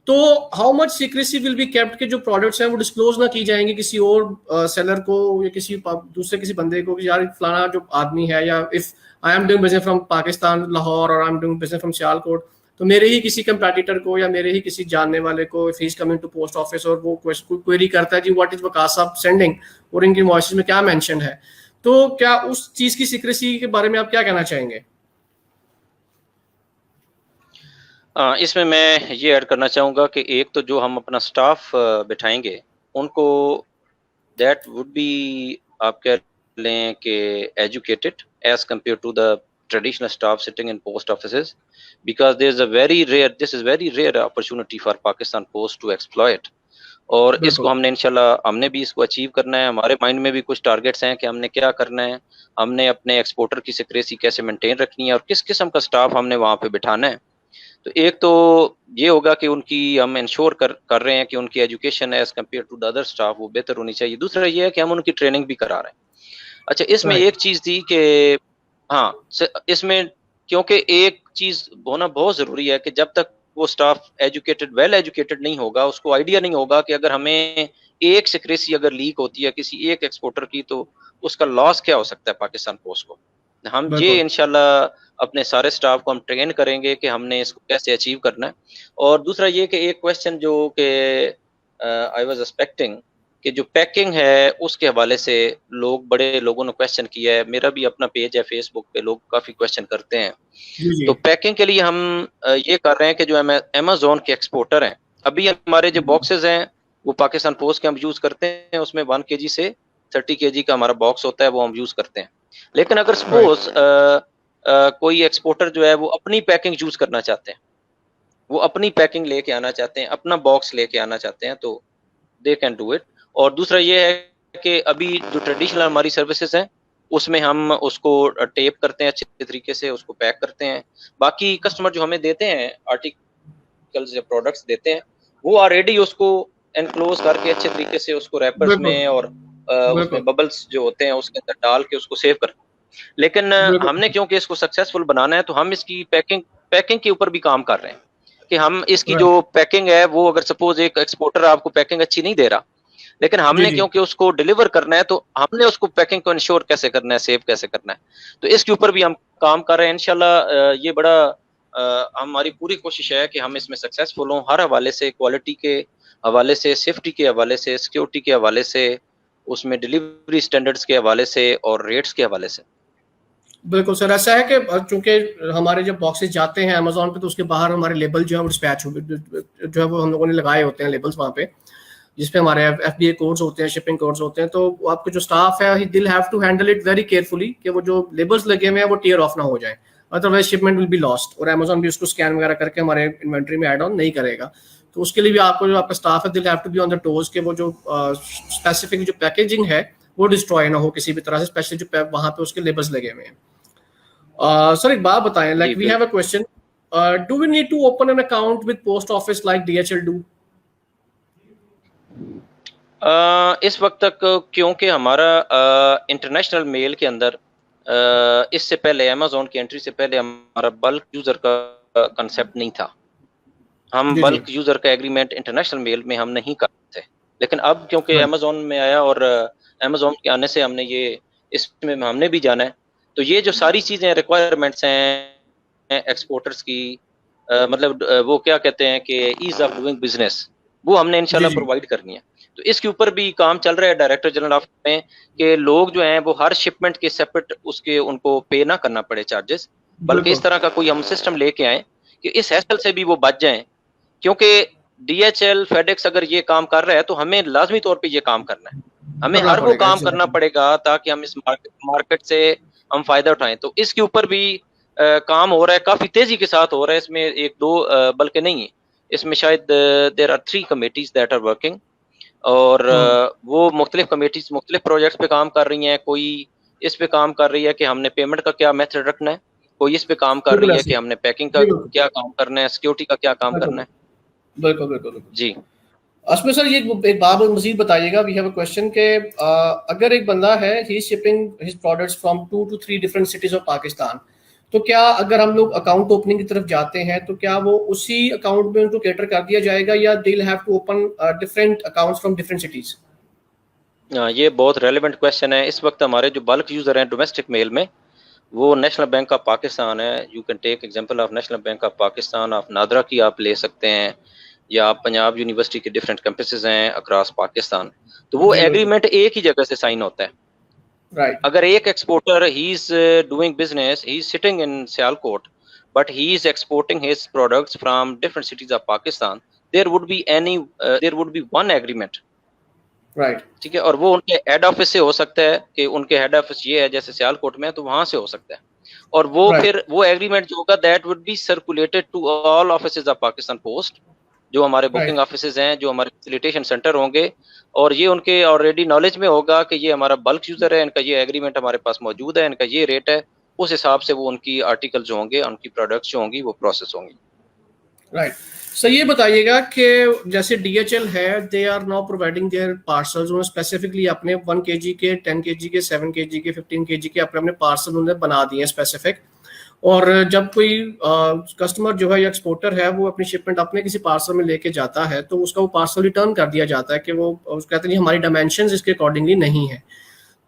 तो how much secrecy will be kept के जो प्रोडक्ट्स हैं वो डिस्क्लोज ना की जाएंगे किसी और सेलर को या किसी दूसरे किसी बंदे को कि यार फलाना जो आदमी है, या if I am doing business from Pakistan Lahore और I am doing business from Sialkot, तो मेरे ही किसी कंपेटिटर को या मेरे ही किसी जानने वाले को if he is coming to post office और वो क्वेरी करता है जी व्हाट इज वकास साहब सेंडिंग और इनकी इनवॉइसेस में क्या मेंशन है, तो क्या उस चीज की सीक्रेसी के बारे में आप क्या कहना चाहेंगे? इसमें मैं ये ऐड करना चाहूँगा कि एक तो जो हम अपना स्टाफ बिठाएंगे उनको, दैट वुड बी, आप कह लें कि educated as compare to the traditional staff sitting in post offices, because there is a very rare, this is very rare opportunity for Pakistan Post to exploit, और इसको बिल्कुल। हमने इंशाल्लाह हमने भी इसको अचीव करना है। हमारे माइंड में भी कुछ टारगेट्स हैं कि हमने क्या करना है, हमने अपने एक्सपोर्टर की सिक्रेसी कैसे मेंटेन रखनी है और किस किस्म का स्टाफ हमने वहाँ पे बिठाना है। तो एक तो ये होगा कि उनकी हम इंश्योर कर रहे हैं कि उनकी education as compare to the other staff वो बेहतर होनी चाहिए। दूसरा ये है कि हम उनकी ट्रेनिंग भी करा रहे हैं। अच्छा, इसमें राइट। एक चीज थी कि हाँ, इसमें क्योंकि एक चीज होना बहुत जरूरी है कि जब तक वो स्टाफ एजुकेटेड, वेल एजुकेटेड नहीं होगा, उसको आइडिया नहीं होगा कि अगर हमें एक सिक्रेसी अगर लीक होती है किसी एक एक्सपोर्टर की, तो उसका लॉस क्या हो सकता है पाकिस्तान पोस्ट को। हम ये बिल्कुल। इंशाल्लाह अपने सारे स्टाफ को हम ट्रेन करेंगे कि हमने इसको कैसे अचीव करना है। और दूसरा ये कि एक क्वेश्चन जो कि आई वाज एक्सपेक्टिंग कि जो पैकिंग है उसके हवाले से लोग, बड़े लोगों ने क्वेश्चन किया है, मेरा भी अपना पेज है फेसबुक पे, लोग काफी क्वेश्चन करते हैं। जी जी। तो पैकिंग के लिए हम ये कर रहे हैं कि जो अमेजोन के एक्सपोर्टर हैं, अभी हमारे जो बॉक्सेस हैं वो पाकिस्तान पोस्ट के हम यूज करते हैं, उसमें 1 kg से 30 kg का हमारा बॉक्स होता है, वो हम यूज करते हैं। लेकिन अगर सपोज कोई एक्सपोर्टर जो है वो अपनी पैकिंग यूज करना चाहते हैं, वो अपनी पैकिंग लेके आना चाहते हैं, अपना बॉक्स लेके आना चाहते हैं, तो दे कैन डू इट। और दूसरा ये है कि अभी जो ट्रेडिशनल हमारी सर्विसेज हैं उसमें हम उसको टेप करते हैं, अच्छे तरीके से उसको पैक करते हैं। बाकी कस्टमर जो हमें देते हैं आर्टिकल्स या प्रोडक्ट्स देते हैं, वो ऑलरेडी उसको एनक्लोज करके अच्छे तरीके से उसको रैपर्स बिल्कुल। में और बिल्कुल। उसमें बबल्स जो होते हैं उसके अंदर डाल के उसको सेव करते हैं। लेकिन बिल्कुल। हमने क्योंकि इसको सक्सेसफुल बनाना है, तो हम इसकी पैकिंग के ऊपर भी काम कर रहे हैं कि हम इसकी राइट। जो पैकिंग है वो, अगर सपोज एक एक्सपोर्टर आपको पैकिंग अच्छी नहीं दे रहा, लेकिन जी हमने जी। क्योंकि उसको डिलीवर करना है, तो हमने उसको पैकिंग को इंश्योर कैसे करना है, सेव कैसे करना है, तो इसके ऊपर भी हम काम कर रहे हैं। इंशाल्लाह ये बड़ा हमारी पूरी कोशिश है कि हम इसमें सक्सेसफुल हों, हर हवाले से, क्वालिटी के हवाले से, सेफ्टी के हवाले से, सिक्योरिटी के हवाले से, उसमें डिलीवरी स्टैंडर्ड्स के हवाले से और रेट्स के हवाले से। बिल्कुल सर, ऐसा है कि चूंकि हमारे जब बॉक्सेस जाते हैं अमेजोन पे तो उसके बाहर हमारे लेबल जो है वो डिस्पैच जो है वो हम लोगों ने लगाए होते हैं लेबल्स वहाँ पे, जिसपे हमारे FBA कोड्स होते हैं, शिपिंग कोड्स होते हैं। तो आपके जो स्टाफ है they'll have to handle it very carefully कि वो जो लेबल्स लगे हुए हैं वो टीयर ऑफ ना हो जाए, otherwise shipment will be lost और अमेजोन भी उसको स्कैन वगैरह करके हमारे इन्वेंट्री में ऐड ऑन नहीं करेगा। तो उसके लिए भी आपको जो आपका स्टाफ है they'll have to be on the toes कि वो जो स्पेसिफिक जो पैकेजिंग है वो डिस्ट्रॉय ना हो किसी भी तरह से, स्पेशली जो वहाँ पे उसके लेबल्स लगे हुए हैं। सर एक बात बताएं, जी like we have a question, do we need to open an account with post office like DHL do? इस वक्त तक क्योंकि हमारा इंटरनेशनल मेल के अंदर इससे पहले, अमेजोन की एंट्री से पहले, हमारा बल्क यूजर का कंसेप्ट नहीं था। हम जी जी। बल्क यूजर का एग्रीमेंट इंटरनेशनल मेल में हम नहीं करते थे, लेकिन अब क्योंकि Right. अमेजोन में आया और अमेजोन के आने से हमने ये इसमें हमने भी जाना है, तो ये जो सारी चीजें रिक्वायरमेंट्स हैं एक्सपोर्टर्स की, मतलब वो क्या कहते हैं कि ईज ऑफ डूइंग बिजनेस, वो हमने जी इंशाल्लाह जी, प्रोवाइड करनी है। तो इसके ऊपर भी काम चल रहा है डायरेक्टर जनरल ऑफिस में कि लोग जो हैं वो हर शिपमेंट के सेपरेट उसके उनको पे ना करना पड़े चार्जेस, बल्कि इस बिल्कुल तरह का कोई हम सिस्टम लेके आए कि इस हैसल से भी वो बच जाएं। क्योंकि डीएचएल फेडेक्स अगर ये काम कर रहा है तो हमें लाजमी तौर पे ये काम करना है, हमें करना हर वो पड़ेगा काम करना एग्जैक्टली। पड़ेगा ताकि हम इस मार्केट से हम फायदा उठाएं। तो इसके ऊपर भी काम हो रहा है, काफी तेजी के साथ हो रहा है। इसमें एक दो बल्कि नहीं है, इसमें शायद there are 3 committees that are working, और हम्म, वो मुख्तलिफ कमेटीज मुख्तलिफ प्रोजेक्ट्स पे काम कर रही हैं। कोई इस पे काम कर रही है कि हमने पेमेंट का क्या मेथड रखना है, कोई इस पे काम कर बिल्कुल रही है ऐसे कि ही। हमने पैकिंग का जी बिल्कुल क्या काम करना है, सिक्योरिटी का क्या काम बिल्कुल करना है। बिल्कुल बिल्कुल बिल्कुल। जी असमें सर ये एक बात और मजीद बताइएगा, वी हैव अ क्वेश्चन के अगर एक बंदा है ही shipping his products from 2 to 3 different cities of Pakistan, तो क्या अगर हम लोग अकाउंट ओपनिंग की तरफ जाते हैं तो क्या वो उसी अकाउंट में उनको कैटर कर दिया जाएगा या they will have to open different accounts from different cities? ये बहुत रेलेवेंट क्वेश्चन है। इस वक्त हमारे जो बल्क यूजर हैं डोमेस्टिक मेल में, वो नेशनल बैंक ऑफ पाकिस्तान है। You can take example of National Bank of Pakistan, of NADRA की आप ले सकते हैं, या आप पंजाब यूनिवर्सिटी के डिफरेंट कैंपसेस हैं अक्रॉस पाकिस्तान। तो वो जी बिल्कुल। एग्रीमेंट एक ही जगह से साइन होता है। राइट अगर एक exporter he is doing business, he is sitting in Sialkot, but he is exporting his products from different cities of Pakistan, there would be one agreement. Right ठीक है, और वो उनके हेड ऑफिस से हो सकता है कि उनके हेड ऑफिस ये है जैसे सियालकोट में है, तो वहां से हो सकता है। और वो राइट फिर वो एग्रीमेंट जो होगा that would be circulated to all offices of Pakistan Post, जो हमारे बुकिंग राइट ऑफिसेज हैं, जो हमारे फैसिलिटेशन सेंटर होंगे। और ये उनके ऑलरेडी नॉलेज में होगा कि ये हमारा बल्क यूजर है, इनका ये एग्रीमेंट हमारे पास मौजूद है, इनका ये रेट है। उस हिसाब से वो उनकी आर्टिकल जो होंगे, उनकी प्रोडक्ट्स जो होंगी वो प्रोसेस होंगी। राइट। सर ये बताइएगा कि जैसे डीएचएल है, they are now providing their parcels, उन्होंने स्पेसिफिकली अपने 1 kg के, 10 kg के, 7 kg के, 15 kg के अपने अपने पार्सल उन्होंने बना दिए हैं स्पेसिफिक। और जब कोई कस्टमर जो है या एक्सपोर्टर है वो अपनी शिपमेंट अपने किसी पार्सल में लेके जाता है तो उसका वो पार्सल रिटर्न कर दिया जाता है कि वो कहते हैं हमारी डायमेंशंस इसके अकॉर्डिंगली नहीं है,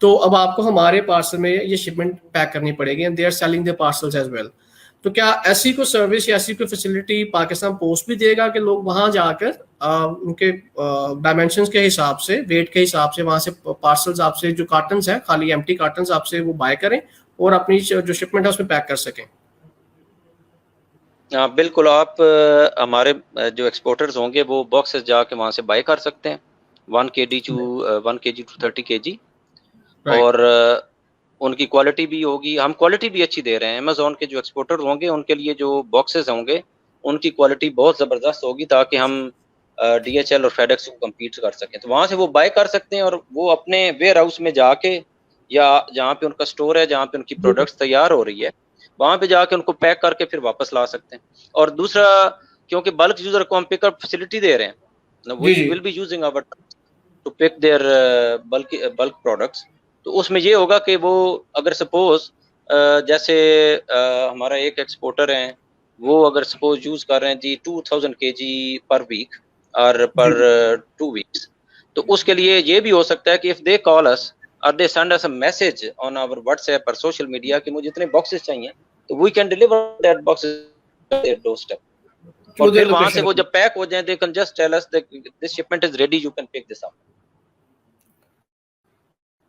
तो अब आपको हमारे पार्सल में ये शिपमेंट पैक करनी पड़ेगी and they are selling the parcels as well. तो क्या ऐसी कोई सर्विस या ऐसी कोई फैसिलिटी पाकिस्तान पोस्ट भी देगा कि लोग वहां जाकर उनके डायमेंशंस के हिसाब से, वेट के हिसाब से वहां से पार्सल्स आपसे जो कार्टन्स है, खाली एम्प्टी कार्टन्स आपसे वो बाय करें और अपनी जो शिपमेंट है उसमें पैक कर सकें? बिल्कुल, आप हमारे जो एक्सपोर्टर्स होंगे वो बॉक्सेस जाके वहां से बाय कर सकते हैं, 1 kg to 30 kg। राइट और उनकी क्वालिटी भी होगी, हम क्वालिटी भी अच्छी दे रहे हैं। अमेजोन के जो एक्सपोर्टर होंगे उनके लिए जो बॉक्सेस होंगे उनकी क्वालिटी बहुत ज़बरदस्त होगी, ताकि हम डीएचएल और फेडेक्स को कम्पीट कर सकें। तो वहाँ से वो बाय कर सकते हैं और वो अपने वेयर हाउस में जाके, या जहाँ पे उनका स्टोर है, जहाँ पे उनकी प्रोडक्ट्स तैयार हो रही है, वहाँ पे जाके उनको पैक करके फिर वापस ला सकते हैं। और दूसरा, क्योंकि बल्क यूजर को हम पिकअप फैसिलिटी दे रहे हैं, जी वी जी will be using our to pick their bulk products. तो उसमें ये होगा कि वो अगर सपोज जैसे हमारा एक एक्सपोर्टर है, वो अगर सपोज यूज कर रहे हैं जी 2000 kg पर वीक और जी पर 2 वीक्स, तो उसके लिए ये भी हो सकता है कि इफ दे कॉल अस और they send us a message on our WhatsApp और सोशल मीडिया कि मुझे इतने बॉक्सेस चाहिए, तो we can deliver that boxes their doorstep. To और देयर फिर वहां से लोकेशन। वो जब पैक हो जाए, they can just tell us that this shipment is ready, you can pick this up.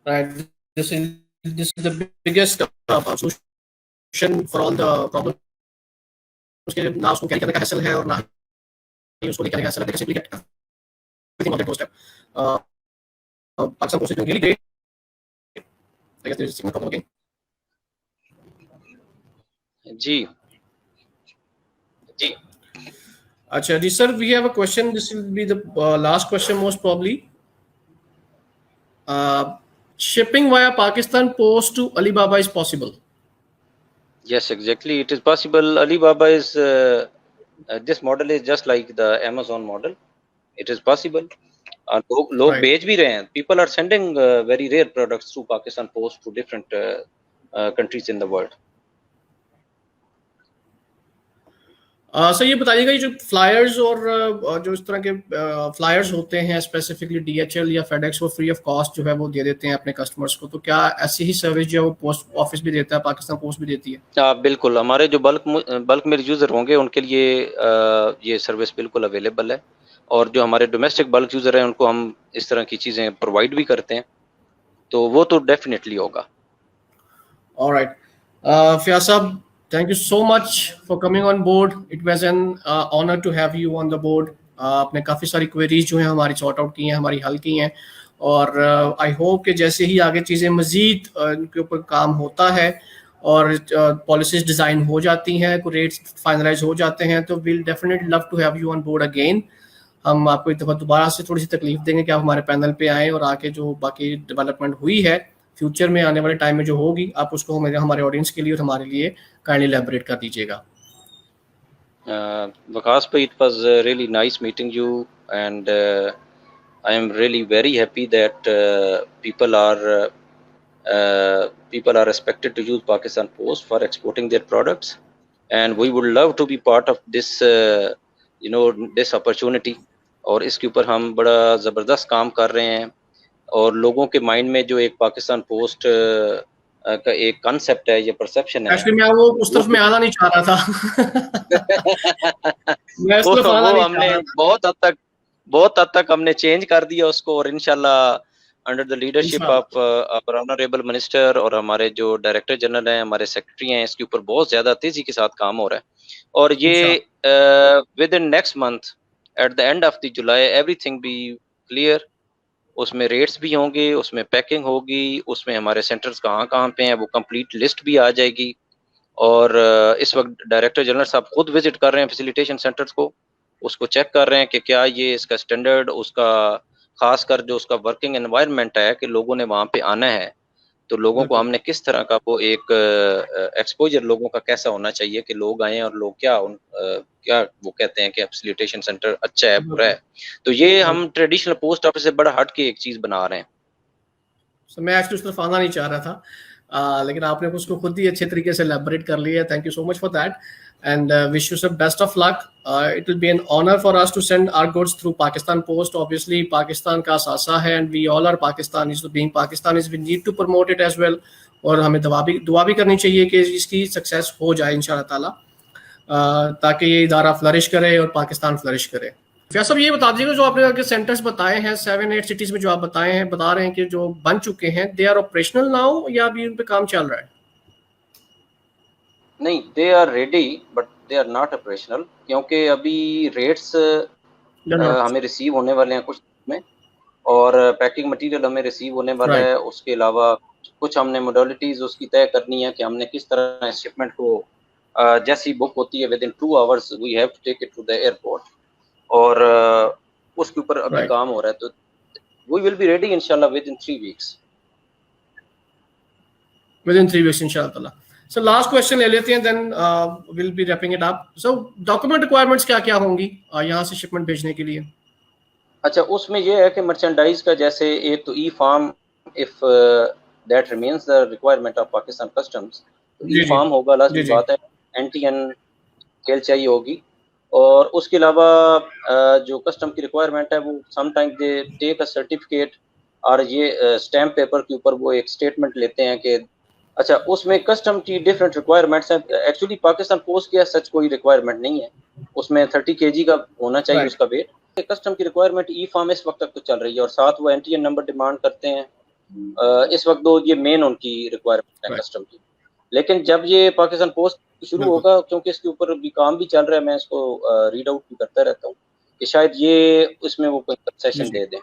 Right, this is the biggest solution for all the problem. उसके ना उसको कैरी करने का हैसल है और ना ही उसको लेकर हैसल है, simply get everything on the doorstep. Pakistan post is doing really great. I guess there is signal problem again. जी जी अच्छा जी sir, we have a question, this will be the last question most probably. Shipping via Pakistan post to Alibaba is possible? Yes, exactly. It is possible. Alibaba is this model is just like the Amazon model. It is possible. लोग Right. भेज भी रहे हैं. People are sending very rare products through Pakistan Post to different countries in the world. Sir ये बताइएगा, ये जो flyers और जो इस तरह के फ्लायर्स होते हैं स्पेसिफिकली DHL या FedEx, वो फ्री ऑफ कॉस्ट जो है वो दे देते हैं अपने कस्टमर्स को, तो क्या ऐसी ही सर्विस जो है वो पोस्ट ऑफिस भी देता है, पाकिस्तान पोस्ट भी देती है? बिल्कुल, हमारे जो बल्क में यूज़र होंगे उनके लिए ये सर्विस बिल्कुल अवेलेबल है, और जो हमारे डोमेस्टिक बल्क यूज़र हैं उनको हम इस तरह की चीज़ें प्रोवाइड भी करते हैं, तो वो तो डेफिनेटली होगा। ऑलराइट, Fiyaz साहब, thank you so much for coming on board. It was an honor to have you on the board. आपने काफ़ी सारी क्वेरीज जो हैं हमारी सॉर्ट आउट की हैं, हमारी हल की हैं, और आई होप कि जैसे ही आगे चीज़ें मज़ीद इनके ऊपर काम होता है और पॉलिसीज डिज़ाइन हो जाती हैं, कोई रेट्स फाइनलाइज हो जाते हैं, तो will definitely love to have you on board again. हम आपको एक दफ़ा दोबारा से थोड़ी सी तकलीफ देंगे कि आप हमारे पैनल पे आएँ और आके जो बाकी डेवलपमेंट हुई है फ्यूचर में आने वाले टाइम में जो होगी, आप उसको हमारे ऑडियंस के लिए और हमारे लिए काइंडली एलैबोरेट कर दीजिएगा। Vikas bhai, it was really nice meeting you, and I am really very happy that people are expected to use Pakistan Post for exporting their products, and we would love to be part of this this opportunity। और इसके ऊपर हम बड़ा ज़बरदस्त काम कर रहे हैं, और लोगों के माइंड में जो एक पाकिस्तान पोस्ट का एक कॉन्सेप्ट है, ये परसेप्शन है। एक्चुअली मैं वो उस तरफ में आना नहीं चाह रहा था। मैं उस तरफ आना वो नहीं हमने चाह रहा था। बहुत हद तक हमने चेंज कर दिया उसको, और इंशाल्लाह under the leadership of our honourable minister और हमारे जो डायरेक्टर जनरल हैं, हमारे सेक्रेटरी हैं, इसके ऊपर बहुत ज्यादा तेजी के साथ काम हो रहा है, और ये within next month at the end of the July everything be clear. उसमें रेट्स भी होंगे, उसमें पैकिंग होगी, उसमें हमारे सेंटर्स कहाँ कहाँ पे हैं वो कंप्लीट लिस्ट भी आ जाएगी, और इस वक्त डायरेक्टर जनरल साहब खुद विजिट कर रहे हैं फैसिलिटेशन सेंटर्स को, उसको चेक कर रहे हैं कि क्या ये इसका स्टैंडर्ड, उसका खासकर जो उसका वर्किंग एनवायरनमेंट है कि लोगों ने वहाँ पे आना है, तो लोगों को हमने किस तरह का वो एक एक्सपोजर लोगों का कैसा होना चाहिए कि लोग आए और लोग क्या वो कहते हैं कि फैसिलिटेशन सेंटर अच्छा है, बुरा है, तो ये हम ट्रेडिशनल पोस्ट ऑफिस से बड़ा हट के एक चीज बना रहे हैं। मैं एक्चुअली उस तरफ आना नहीं चाह रहा था, लेकिन आपने उसको खुद ही अच्छे तरीके से एलैबोरेट कर लिया। Thank you so much for that, and wish you some best of luck. It will be an honor for us to send our goods through Pakistan Post. Obviously, Pakistan का सासा है, and we all are Pakistanis. So being Pakistanis, we need to promote it as well. और हमें दुआ भी करनी चाहिए कि इसकी सक्सेस हो जाए इंशाल्लाह ताला, ताकि ये इदारा फ्लरिश करे और पाकिस्तान फ्लरिश करे। फैज साहब, ये बता दीजिएगा, जो आपने आगे सेंटर्स बताए हैं 7-8 सिटीज में जो आप बता रहे हैं कि जो बन चुके हैं, दे आर ऑपरेशनल नाउ या अभी उन पे काम चल रहा है? नहीं, they are ready but they are not operational, क्योंकि अभी रेट्स हमें रिसीव होने वाले हैं कुछ में, और पैकिंग मटेरियल हमें रिसीव होने वाला है। उसके अलावा कुछ हमने मॉडलिटीज उसकी तय करनी है कि हमने किस तरह शिपमेंट को जैसी बुक होती है within 2 hours we have to take it to the airport, और उसके ऊपर अभी काम हो रहा है, तो वी विल बी रेडी इंशाल्लाह within 3 weeks. Within 3 weeks इंशाल्लाह। So last question ले लेते हैं, then we'll be wrapping it up. So document requirements क्या होंगी यहाँ से शिपमेंट भेजने के लिए? अच्छा, उसमें ये है कि मर्चेंडाइज का जैसे एक तो E form, if that remains the requirement of Pakistan customs, E form होगा, लास्ट बात है, एनटीएन केल चाहिए होगी, और उसके अलावा जो कस्टम की रिक्वायरमेंट है वो sometime they take a certificate, और ये स्टैम्प पेपर के ऊपर वो एक स्टेटमेंट लेते हैं कि अच्छा, उसमें कस्टम की डिफरेंट रिक्वायरमेंट्स हैं। एक्चुअली पाकिस्तान पोस्ट की सच कोई रिक्वायरमेंट नहीं है, उसमें 30 kg का होना चाहिए उसका वेट। कस्टम की रिक्वायरमेंट ई फार्म इस वक्त तक तो चल रही है, और साथ वो एनटीएन नंबर डिमांड करते हैं इस वक्त, दो ये मेन उनकी रिक्वायरमेंट है कस्टम की। लेकिन जब ये पाकिस्तान पोस्ट शुरू होगा, क्योंकि इसके ऊपर भी काम भी चल रहा है, मैं इसको रीड आउट भी करता रहता हूँ कि शायद ये उसमें वो कोई कंसेशन दे दें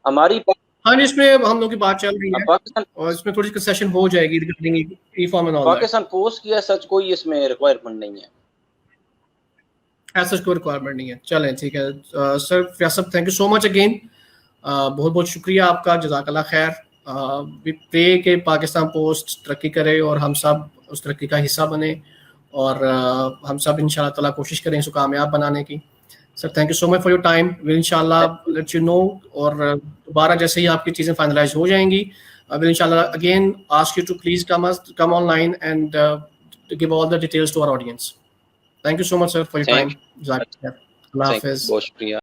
हमारी। हाँ, इसमें हम लोग की बात चल रही है पाकिस्तान, और इसमें थोड़ी कंसेशन हो जाएगी regarding E form and all. Pakistan post की सच कोई इसमें रिक्वायरमेंट नहीं है, ऐसा कोई रिक्वायरमेंट नहीं है। चलें, ठीक है सर। फैज साहब, thank you so much again, बहुत बहुत शुक्रिया आपका, जज़ाकल्लाह खैर। वी प्रे कि पाकिस्तान पोस्ट तरक्की करे और हम सब उस तरक्की का हिस्सा बने, और हम सब इंशाल्लाह ताला कोशिश करें इसको कामयाब बनाने की। Sir, thank you so much for your time, will इंशाल्लाह लेट यू नो, और दोबारा जैसे ही आपकी चीज़ें फाइनलाइज हो जाएंगी, विल इंशाल्लाह again ask you to please come online and give all the details to our audience. Thank you so much, sir, for your thank time. Jazakallah. Allah thank Hafiz. बहुत शुक्रिया।